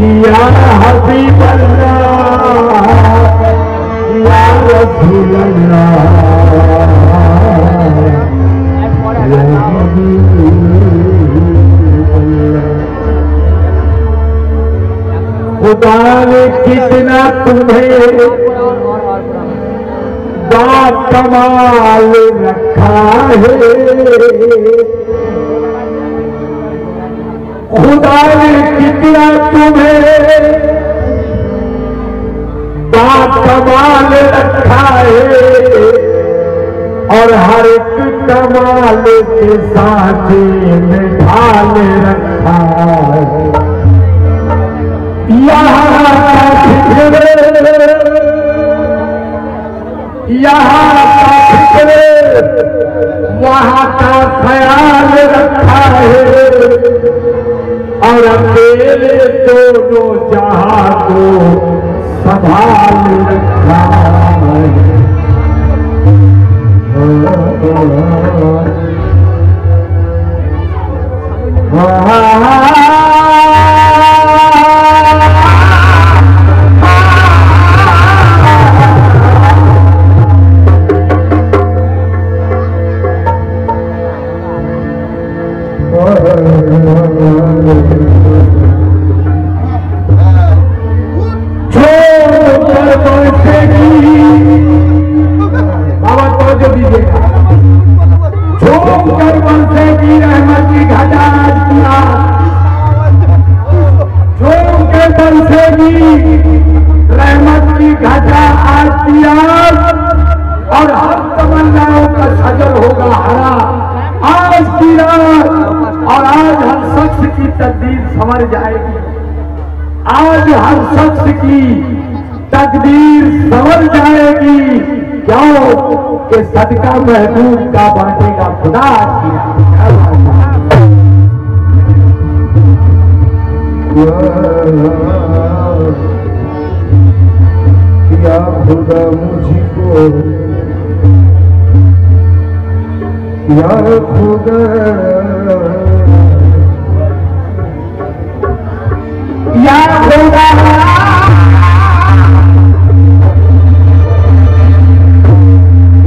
या हबीब अल्लाह या रसूल अल्लाह या हबीब अल्लाह। खुदा ने कितना तुम्हें कमाल रखा है, खुदा ने कितना तुम्हें कमाल रखा है, और हर एक कमाल के साथे में ढाल रखा है। यहाँ का फिक्र वहाँ का ख्याल रखा है, और अकेले दोनों जहां को संभाल रखा है। रहमत की घटा आज दिया, और हर तमन्नाओं का सजल होगा हरा आज की रात। और आज हर शख्स की तकदीर संवर जाएगी, आज हर शख्स की तकदीर संवर जाएगी। क्यों कि सदका महबूब का बांटेगा खुदा आज की रात। या खुदा मुझको, या खुदा, या खुदा,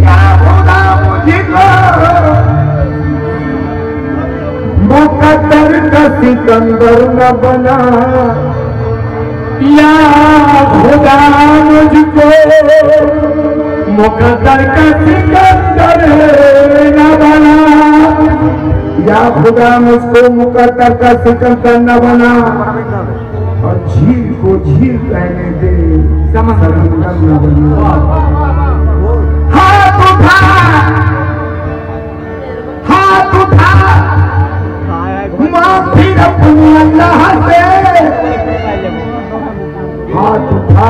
या खुदा मुझको मुकद्दर का सिकंदर न बना। या खुदा मुझको मुकद्दर का सिकंदर न बना, या खुदा मुझको मुकद्दर का सिकंदर न बना, और झील को झील कहने दे समंदर न बना। हाथ उठा, हाथ उठा, माफी अपनी अल्लाह से, हाथ उठा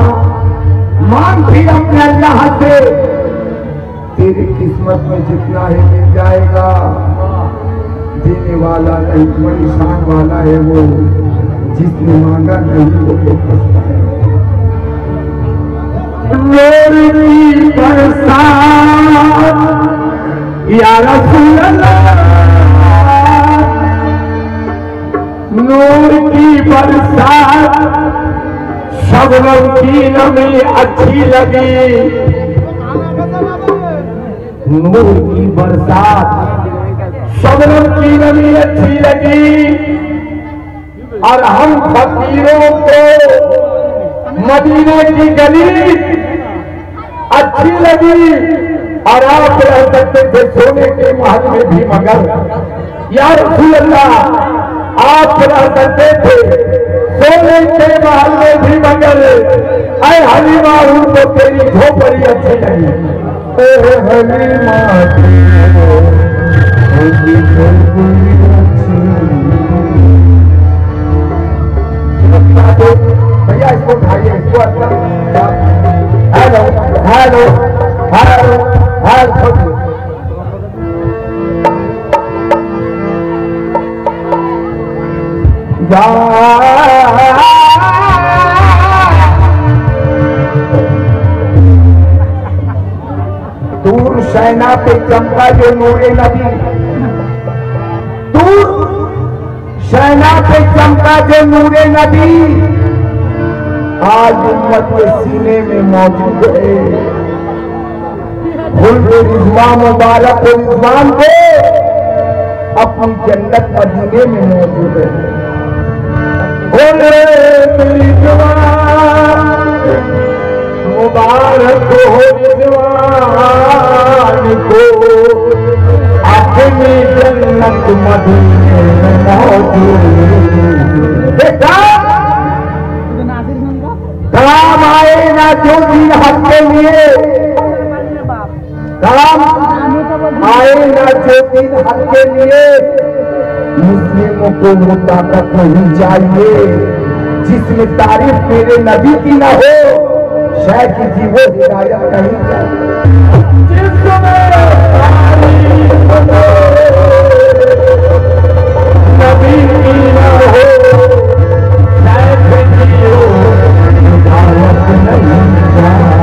मांग फिर अपने अल्लाह से। तेरी किस्मत में जितना है मिल जाएगा। देने वाला नहीं, बड़ी शान वाला है वो, जिसने मांगा नहीं वो पछताए। नूर की बरसात या रसूल अल्लाह, नूर की बरसात शबनम की नमी अच्छी लगी। नूर की बरसात शबनम की नमी अच्छी लगी, और हम फकीरों को मदीने की गली अच्छी लगी। और आप रह सकते थे सोने के महल में भी, मगर या रसूल अल्लाह आप रह सकते थे सोने के महल में भी, मगर ऐ हलीमा उनको तेरी झोपड़ी अच्छी लगी। ओ हलीमा भैया इसको उठाइए, इसको अच्छा। हेलो हेलो हेलो हेलो, दूर शहना पे चमका जो नूरे नबी, दूर शहना पे चमका जो नूरे नबी, आज उम्मत के सीने में मौजूद है। रिजवान मुबारक को रिजवान को अपनी जन्नत मदीने में मौजूद है। मुबारक हो रिजवान को अपनी जन्नत मदीने में मौजूद। काम आए ना जो दिन हक के लिए, काम आए ना जो दिन हक के लिए, मुस्लिमों को वो ताकत नहीं चाहिए जिसमें तारीफ मेरे नबी की ना हो, शायद की वो हिदायत नहीं चाहिए। नबी की ना हो, शायद की वो हिदायत नहीं चाहिए।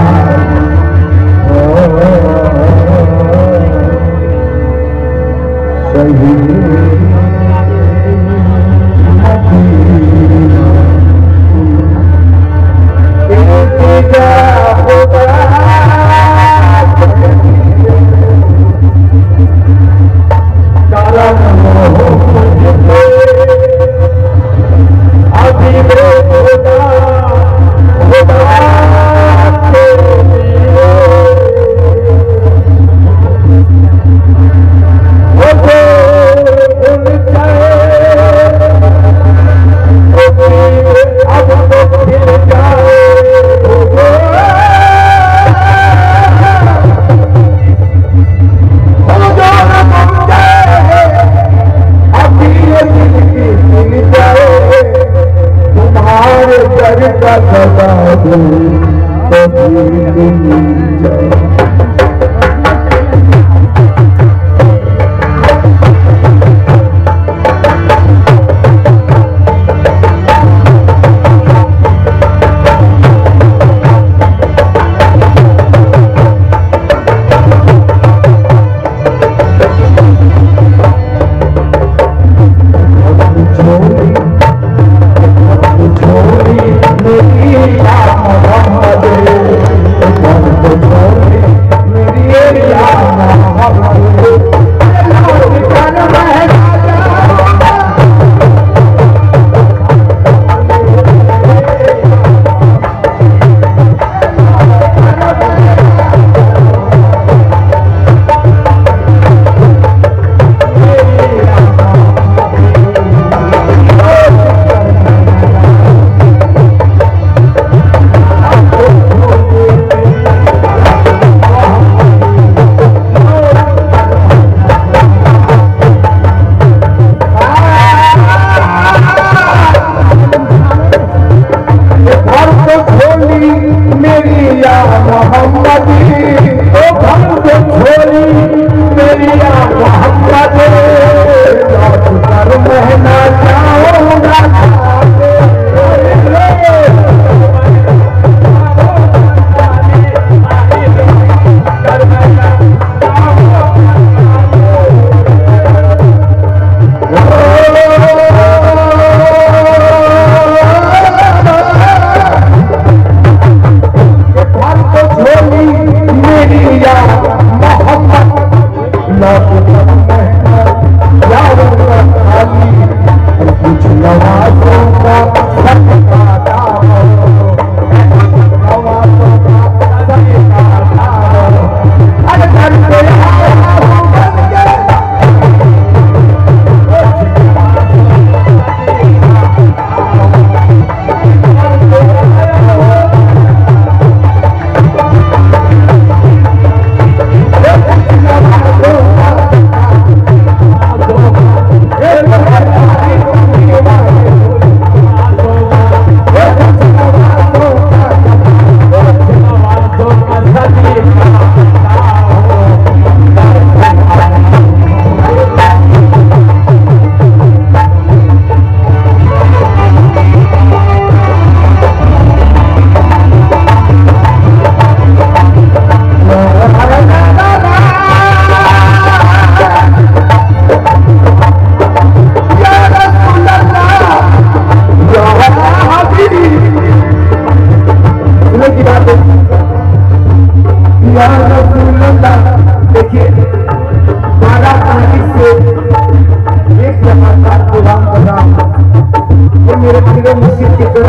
छोड़ी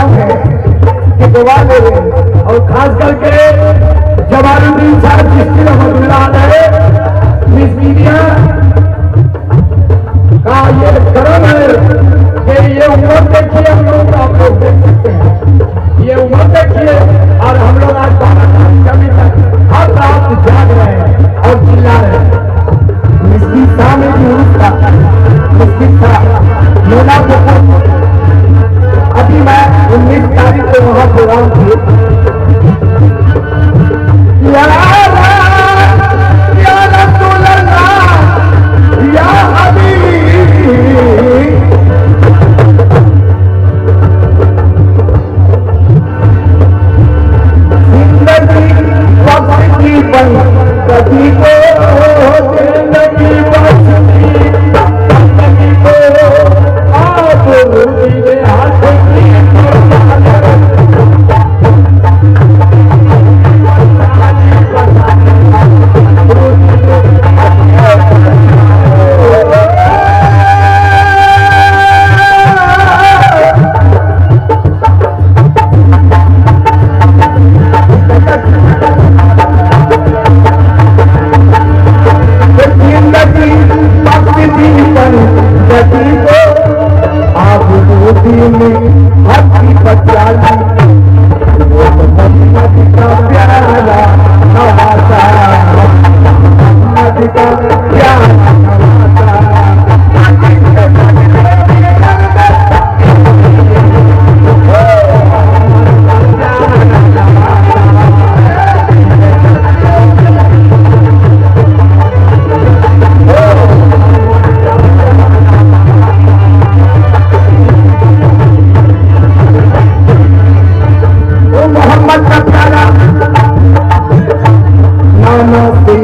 कम है कि गवा ले। और खास करके जमालुद्दीन साहब जिसकी रहमतुल्लाह अलैह मिस मीडिया का ये करम है कि ये उम्र देखिए, हम लोग आप लोग देख सकते हैं, ये उम्र देखिए और हम लोग आज कभी तक हर रात जाग रहे हैं और चिल्ला रहे हैं। मिस्की शाह में भी उसका मिस्की शाह लोना पुकुर, अभी मैं 19 तारीख को वहां प्रोग्राम किए। या रसूल अल्लाह या हबीब, जिंदगी वक्त की बन कभी को, जिंदगी वक्त की जिंदगी को आप मेरे हाथ की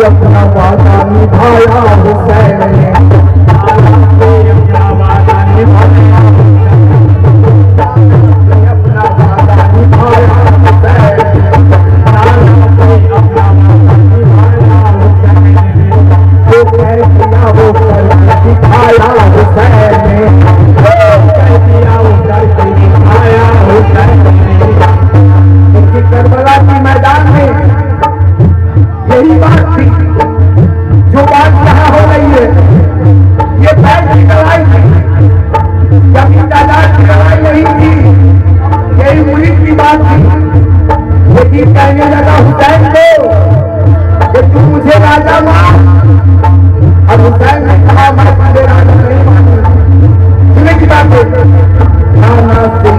अपना वादा निभाया हुसैन ने, अपना वादा निभाया, अपना वादा निभाया हुसैन ने, अपना वादा निभाया हुसैन ने, वो कह दिया वो करके दिखाया हुसैन ने, वो कह दिया वो करके दिखाया हुसैन ने। क्योंकि करबला के मैदान में यही बात थी जो बात यहाँ हो रही है। ये बैठ की लड़ाई थी, जमीन जायदाद की लड़ाई नहीं थी, यही मुल्क की बात थी। लेकिन कहने लगा हुसैन को कि तू मुझे राजा मान, और हुसैन ने कहा मैं तुझे राजा नहीं मानूंगा। सुने की बात है, नाना से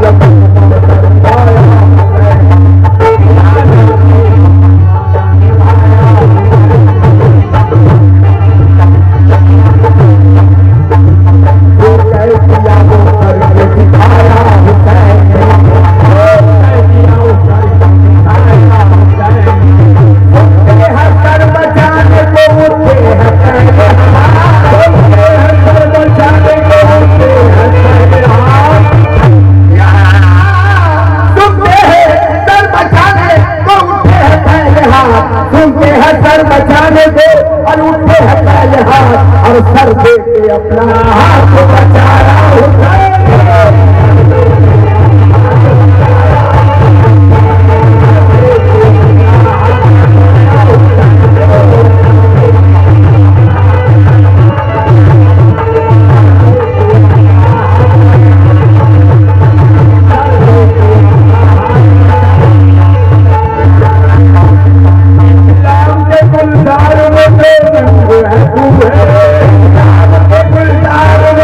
बचाने को और उठे है पहले हाथ और सर दे के अपना हाथ बचाया हुसैन। गुलजार में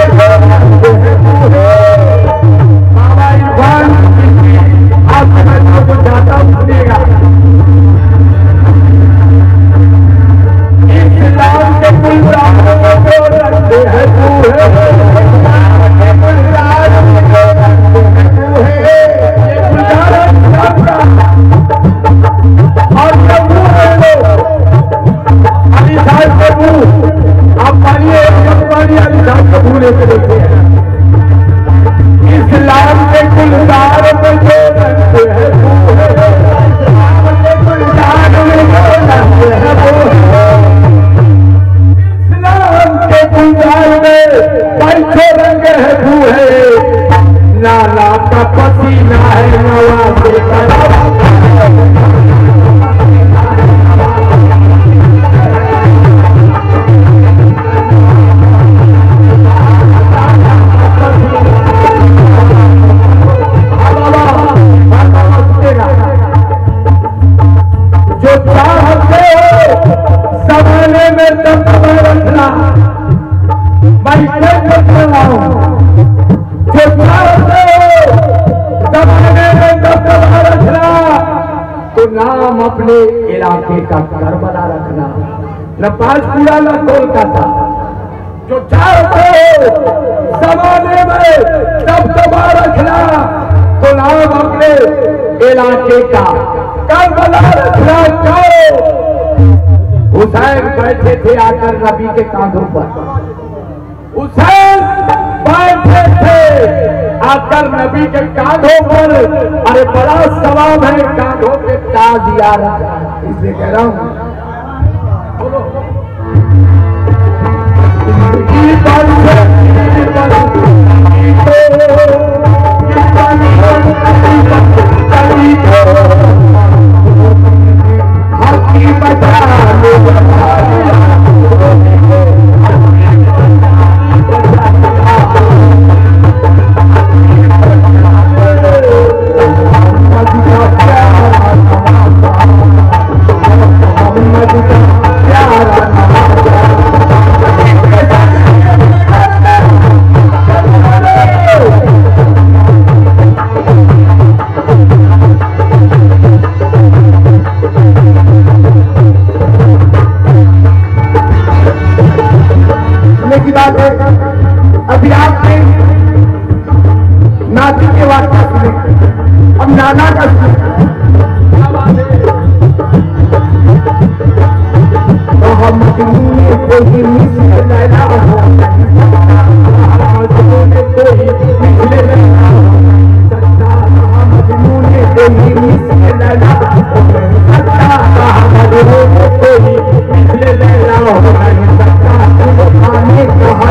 अपने इलाके का करबला रखना, न पांचकुड़ा न कोलकाता, जो चाहते जमाने में दबदबा रखना तो नाम अपने इलाके का करबला रखना। क्यों? हुसैन बैठे थे आकर नबी के कांधों पर, हुसैन बैठे थे आकर नबी के कांधों पर। अरे बड़ा सवाब है कांधों पे ताज यार, इसलिए कह रहा हूं बोलो अभी आपने नाती के वाक्य सुने, अब नाना का तो हम कोई मिस लैला हो कोई पिछले लैला सच्चा मजनून कोई मिस लैला कोई पिछले लैला हो सच्चा खाने कहा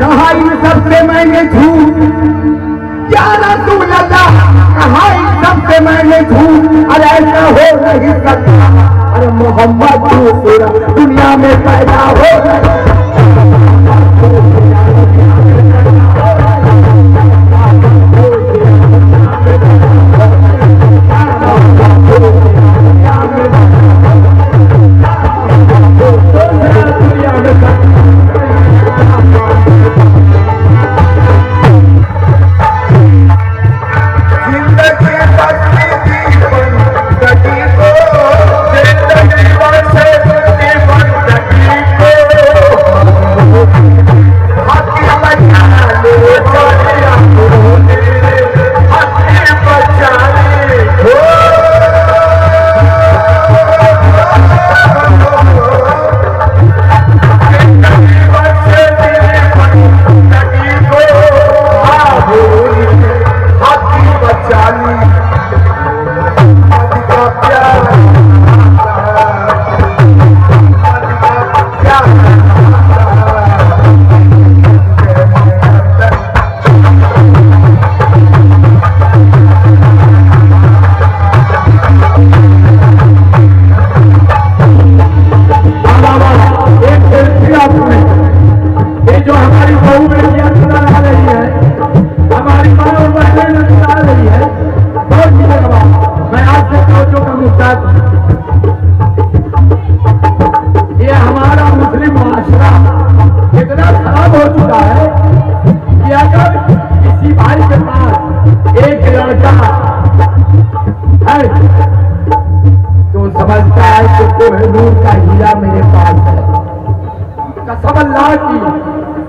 कहा इन सबसे मैंने झूठ, या रसूल अल्लाह कहा इन सबसे मैंने झूठ। अरे ऐसा हो नहीं सकता, अरे मोहम्मद दूसरा दुनिया में पैदा हो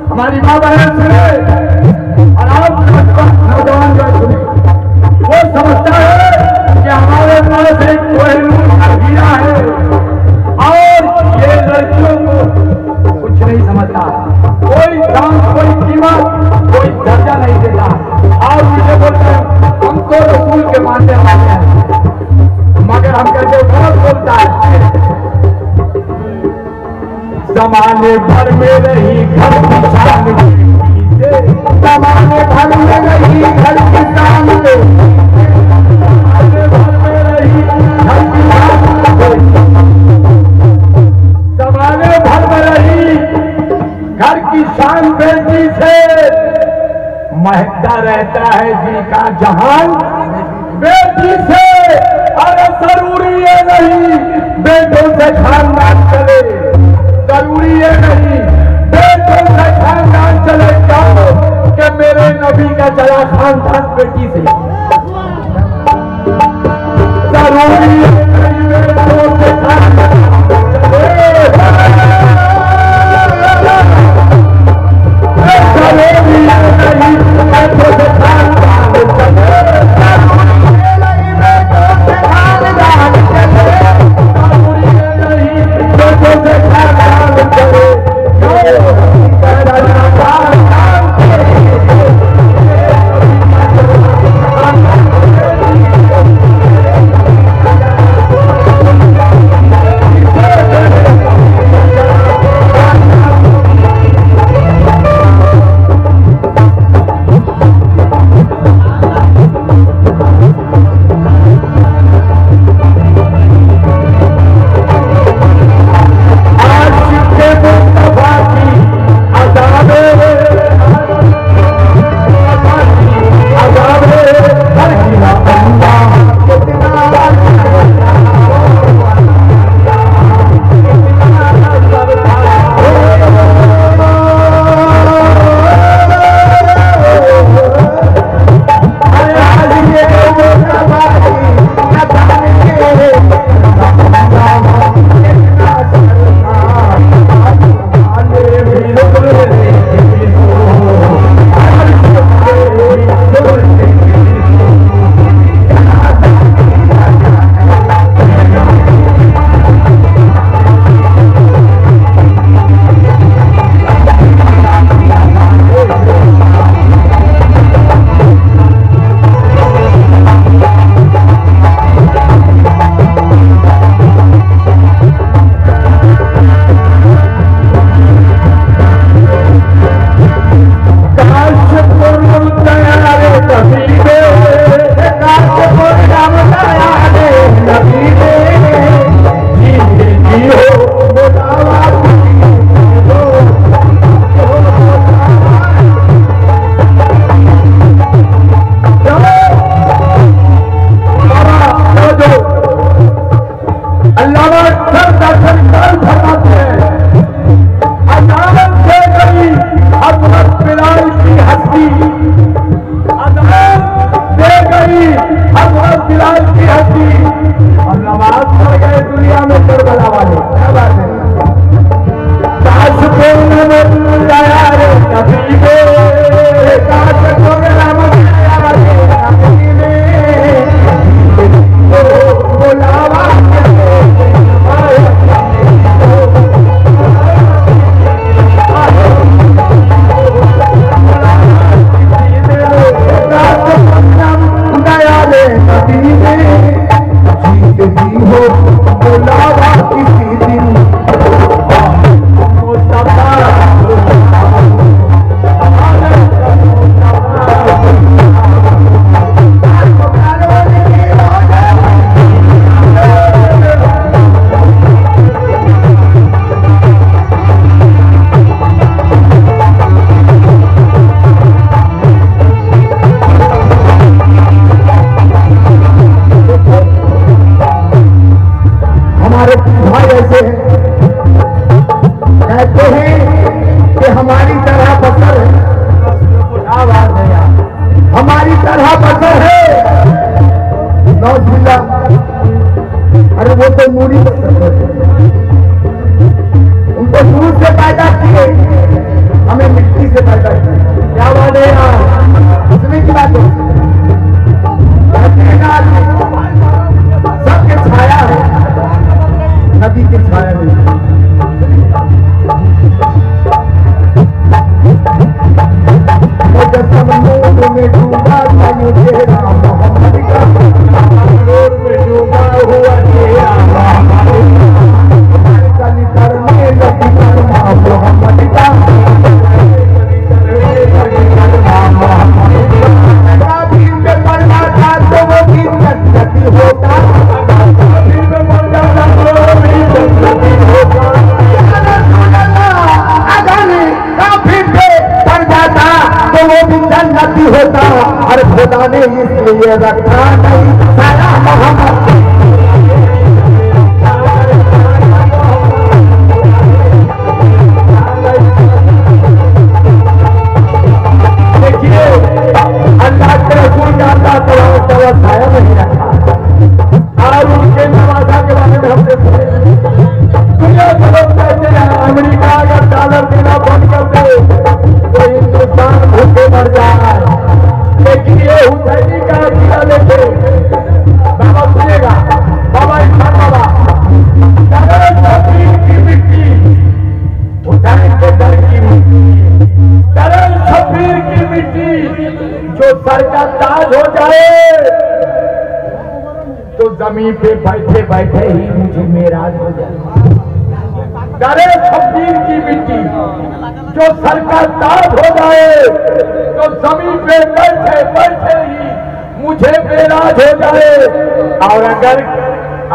हमारी माँ बहन सुने और आप नौजवान जो सुने, वो समझता है कि हमारे पास एक कोहिनूर का हीरा है और ये लड़कियों को कुछ नहीं समझता, कोई दाम कोई कीमत कोई दर्जा नहीं देता। और मुझे बोलते हैं हम तो रसूल के मानने वाले हैं, मगर हम कहते बहुत बोलता है जमाने भर में रही घर की शान, जमाने भर में रही घर की शान, जमाने भर में रही घर की शान, जमाने भर में रही घर की शान बेटी से महकता रहता है जी का जहान। बेटी से अरे जरूरी है नहीं बेटों से खानदान चले, जरूरी है नहीं बेटों से खानदान चले। बेटी से जरूरी खुदा ने इसलिए रखा नहीं सारा मोहम्मद। देखिए अल्लाह के रसूल मिट्टी जो सर का ताज हो जाए तो जमीन पे बैठे बैठे ही मुझे मेराज हो जाए। करे शब्बीर की मिट्टी जो सर का ताज हो जाए तो जमीन पे बैठे बैठे ही मुझे मेराज हो जाए। और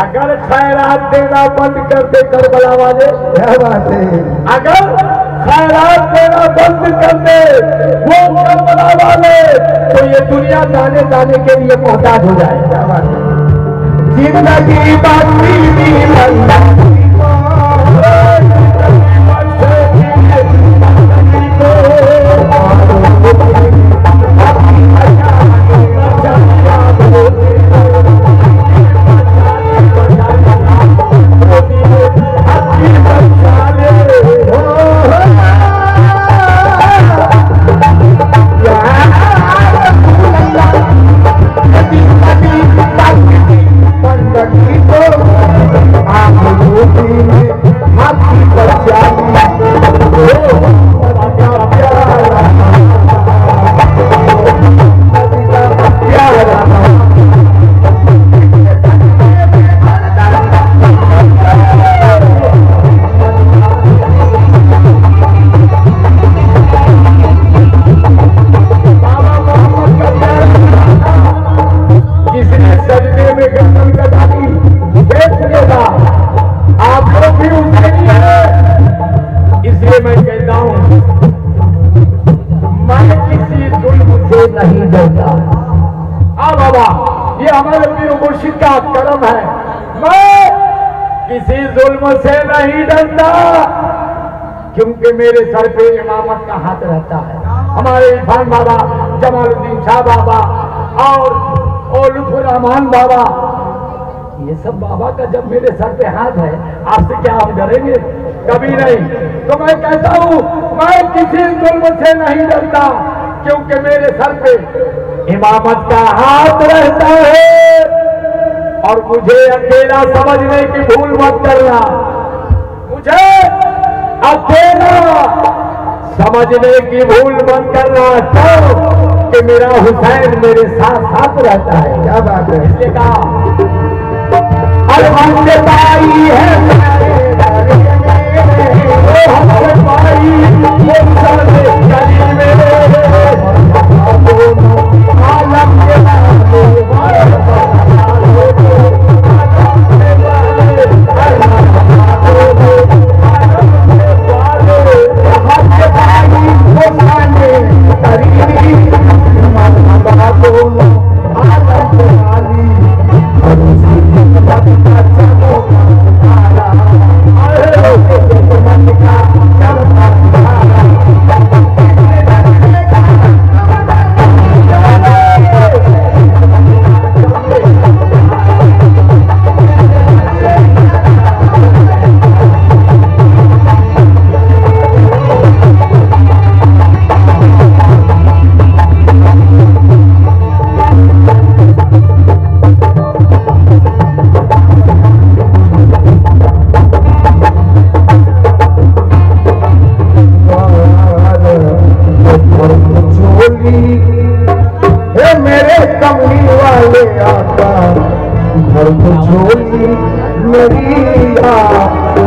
अगर खैरात देना बंद कर दे करबला वाले, क्या बात है, अगर खैरात देना बंद कर दे वो करबला वाले तो ये दुनिया दाने दाने के लिए मोहताज हो जाए। क्या बात है, जिंदगी बाकी का कर्म है। मैं किसी जुल्म से नहीं डरता क्योंकि मेरे सर पे इमामत का हाथ रहता है। हमारे इरफान बाबा, जमालुद्दीन शाह बाबा और लुत्फुर रहमान बाबा, ये सब बाबा का जब मेरे सर पे हाथ है, आपसे क्या हम डरेंगे? कभी नहीं। तो मैं कहता हूँ मैं किसी जुल्म से नहीं डरता क्योंकि मेरे सर पे इमामत का हाथ रहता है। और मुझे अकेला समझने की भूल मत करना, मुझे अकेला समझने की भूल मत करना तो कि मेरा हुसैन मेरे साथ साथ रहता है। क्या बात है, इसलिए कहा हमसे पाई है हमसे पाई आलम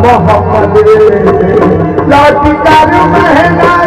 मोहम्मद लाठी कर महंगा